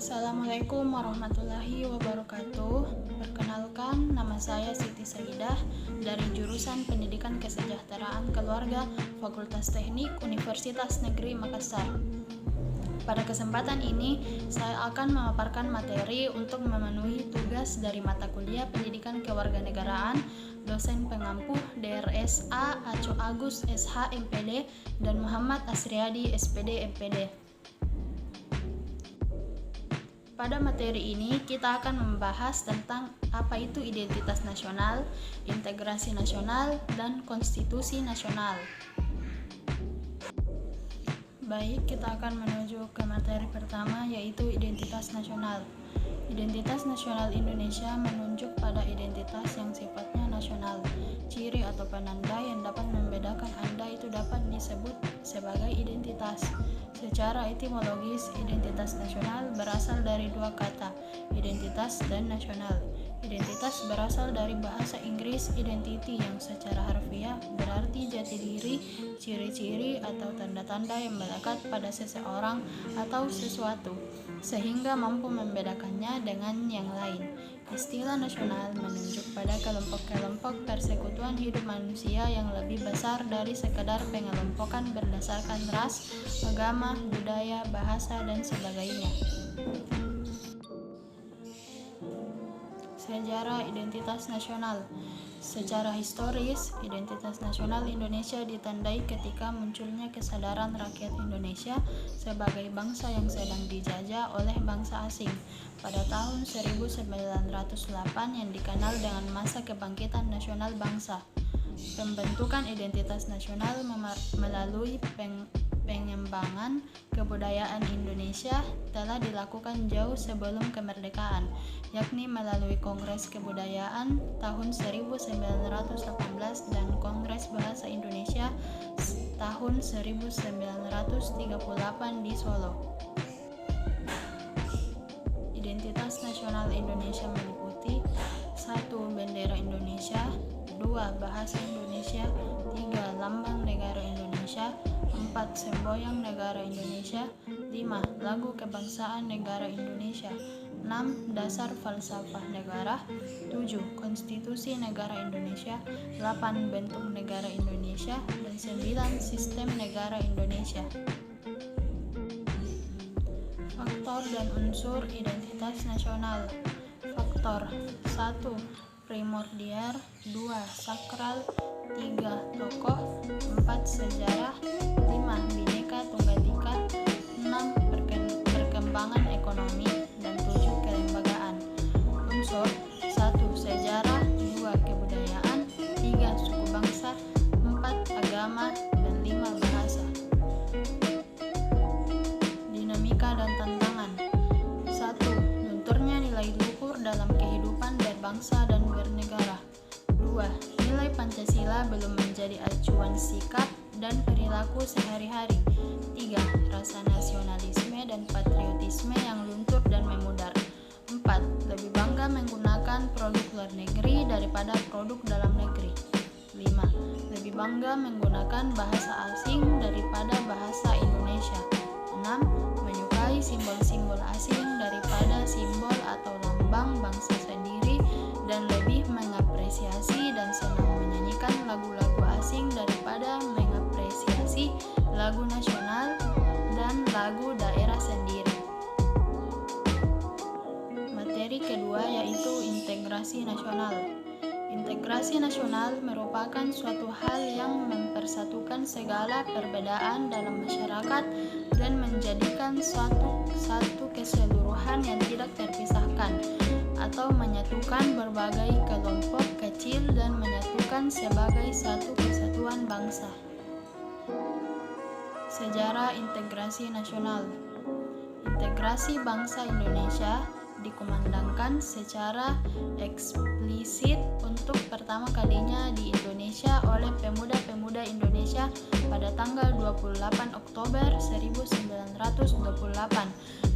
Assalamualaikum warahmatullahi wabarakatuh. Perkenalkan, nama saya Siti Saidah dari jurusan Pendidikan Kesejahteraan Keluarga Fakultas Teknik Universitas Negeri Makassar. Pada kesempatan ini, saya akan memaparkan materi untuk memenuhi tugas dari mata kuliah Pendidikan Kewarganegaraan dosen pengampu DRSA Aco Agus SH MPD dan Muhammad Asriadi SPD MPD. Pada materi ini, kita akan membahas tentang apa itu identitas nasional, integrasi nasional, dan konstitusi nasional. Baik, kita akan menuju ke materi pertama, yaitu identitas nasional. Identitas nasional Indonesia menunjuk pada identitas yang sifatnya nasional. Ciri atau penanda yang dapat membedakan Anda itu dapat disebut sebagai identitas. Secara etimologis, identitas nasional berasal dari dua kata, identitas dan nasional. Identitas berasal dari bahasa Inggris identity yang secara harfiah berarti jati diri, ciri-ciri atau tanda-tanda yang melekat pada seseorang atau sesuatu, sehingga mampu membedakannya dengan yang lain. Istilah nasional menunjuk pada kelompok-kelompok persekutuan hidup manusia yang lebih besar dari sekadar pengelompokan berdasarkan ras, agama, budaya, bahasa, dan sebagainya. Sejarah identitas nasional. Secara historis, identitas nasional Indonesia ditandai ketika munculnya kesadaran rakyat Indonesia sebagai bangsa yang sedang dijajah oleh bangsa asing pada tahun 1908 yang dikenal dengan masa kebangkitan nasional bangsa. Pembentukan identitas nasional melalui pengembangan kebudayaan Indonesia telah dilakukan jauh sebelum kemerdekaan, yakni melalui Kongres Kebudayaan tahun 1918 dan Kongres Bahasa Indonesia tahun 1938 di Solo. Identitas nasional Indonesia meliputi 1. Bendera Indonesia, 2. Bahasa Indonesia, 3. Lambang Negara Indonesia, 4. Semboyan Negara Indonesia, 5. Lagu Kebangsaan Negara Indonesia, 6. Dasar Falsafah Negara, 7. Konstitusi Negara Indonesia, 8. Bentuk Negara Indonesia, dan 9. Sistem Negara Indonesia. Faktor dan unsur identitas nasional. Faktor 1. Primordial, 2. Sakral, 3. Tokoh, 4. Sejarah, 5. Bhinneka Tunggal Ika, 6. Perkembangan ekonomi, dan 7. Kelembagaan. Unsur 1. Sejarah, 2. Kebudayaan, 3. Suku bangsa, 4. Agama, dan 5. Bahasa. Dinamika dan tantangan. 1. Lunturnya nilai luhur dalam kehidupan berbangsa dan bernegara. 2. Nilai Pancasila belum menjadi acuan sikap dan perilaku sehari-hari. 3. Rasa nasionalisme dan patriotisme yang luntur dan memudar. 4. Lebih bangga menggunakan produk luar negeri daripada produk dalam negeri. 5. Lebih bangga menggunakan bahasa asing daripada bahasa Indonesia. 6. Menyukai simbol-simbol asing daripada simbol atau lambang bangsa sendiri dan lebih mengapresiasi dan senang menyanyikan lagu-lagu asing daripada mengapresiasi lagu nasional dan lagu daerah sendiri. Materi kedua yaitu integrasi nasional. Integrasi nasional merupakan suatu hal yang mempersatukan segala perbedaan dalam masyarakat dan menjadikan satu keseluruhan yang tidak terpisahkan, atau menyatukan berbagai kelompok kecil dan menyatukan sebagai satu kesatuan bangsa. Sejarah integrasi nasional. Integrasi bangsa Indonesia dikumandangkan secara eksplisit untuk pertama kalinya di Indonesia oleh pemuda-pemuda Indonesia pada tanggal 28 Oktober 1928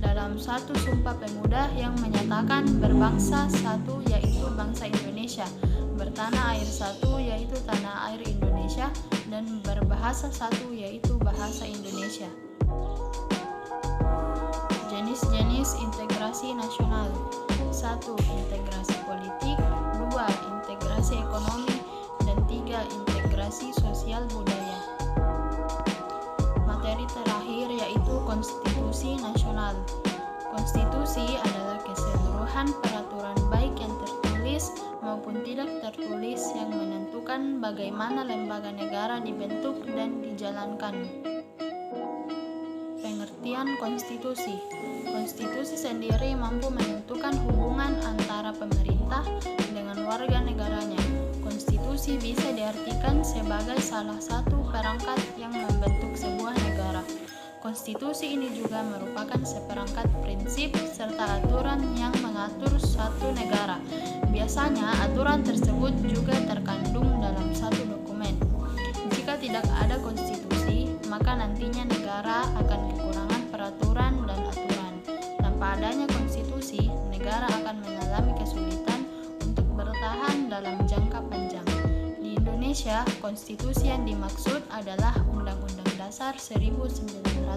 dalam satu sumpah pemuda yang menyatakan berbangsa satu yaitu bangsa Indonesia, bertanah air satu yaitu tanah air Indonesia, dan berbahasa satu yaitu bahasa Indonesia. Jenis-jenis integrasi integrasi nasional. 1. Integrasi politik, 2. Integrasi ekonomi, dan 3. Integrasi sosial budaya. Materi terakhir yaitu konstitusi nasional. Konstitusi adalah keseluruhan peraturan baik yang tertulis maupun tidak tertulis yang menentukan bagaimana lembaga negara dibentuk dan dijalankan. Pengertian konstitusi. Konstitusi sendiri mampu menentukan hubungan antara pemerintah dengan warga negaranya. Konstitusi bisa diartikan sebagai salah satu perangkat yang membentuk sebuah negara. Konstitusi ini juga merupakan seperangkat prinsip serta aturan yang mengatur suatu negara. Biasanya aturan tersebut juga terkandung dalam satu dokumen. Jika tidak ada konstitusi, maka nantinya negara akan kekurangan peraturan dan aturan. Tanpa adanya konstitusi, negara akan mengalami kesulitan untuk bertahan dalam jangka panjang. Di Indonesia, konstitusi yang dimaksud adalah Undang-Undang Dasar 1945.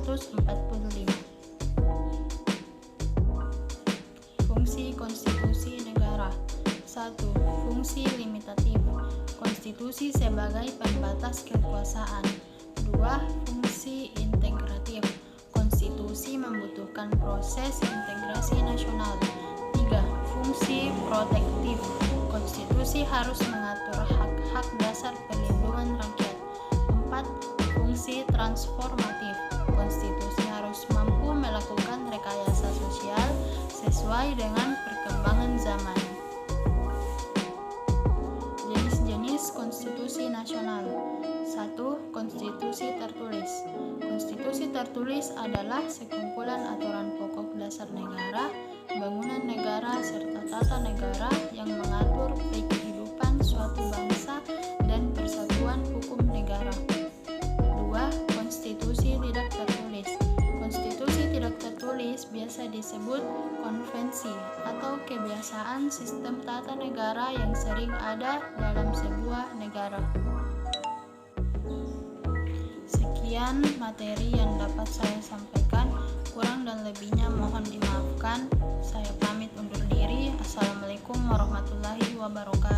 Fungsi konstitusi negara. 1. Fungsi limitatif. Konstitusi sebagai pembatas kekuasaan. 2. Fungsi integratif. Konstitusi membutuhkan proses integrasi nasional. 3. Fungsi protektif. Konstitusi harus mengatur hak-hak dasar perlindungan rakyat. 4. Fungsi transformatif. Konstitusi harus mampu melakukan rekayasa sosial sesuai dengan perkembangan zaman. Jenis-jenis konstitusi nasional. 1. Konstitusi tertulis. Konstitusi tertulis adalah sekumpulan aturan pokok dasar negara, bangunan negara, serta tata negara yang mengatur kehidupan suatu bangsa dan persatuan hukum negara. 2. Konstitusi tidak tertulis. Konstitusi tidak tertulis biasa disebut konvensi atau kebiasaan sistem tata negara yang sering ada dalam sebuah negara. Sekian materi yang dapat saya sampaikan, kurang dan lebihnya mohon dimaafkan. Saya pamit undur diri. Assalamualaikum warahmatullahi wabarakatuh.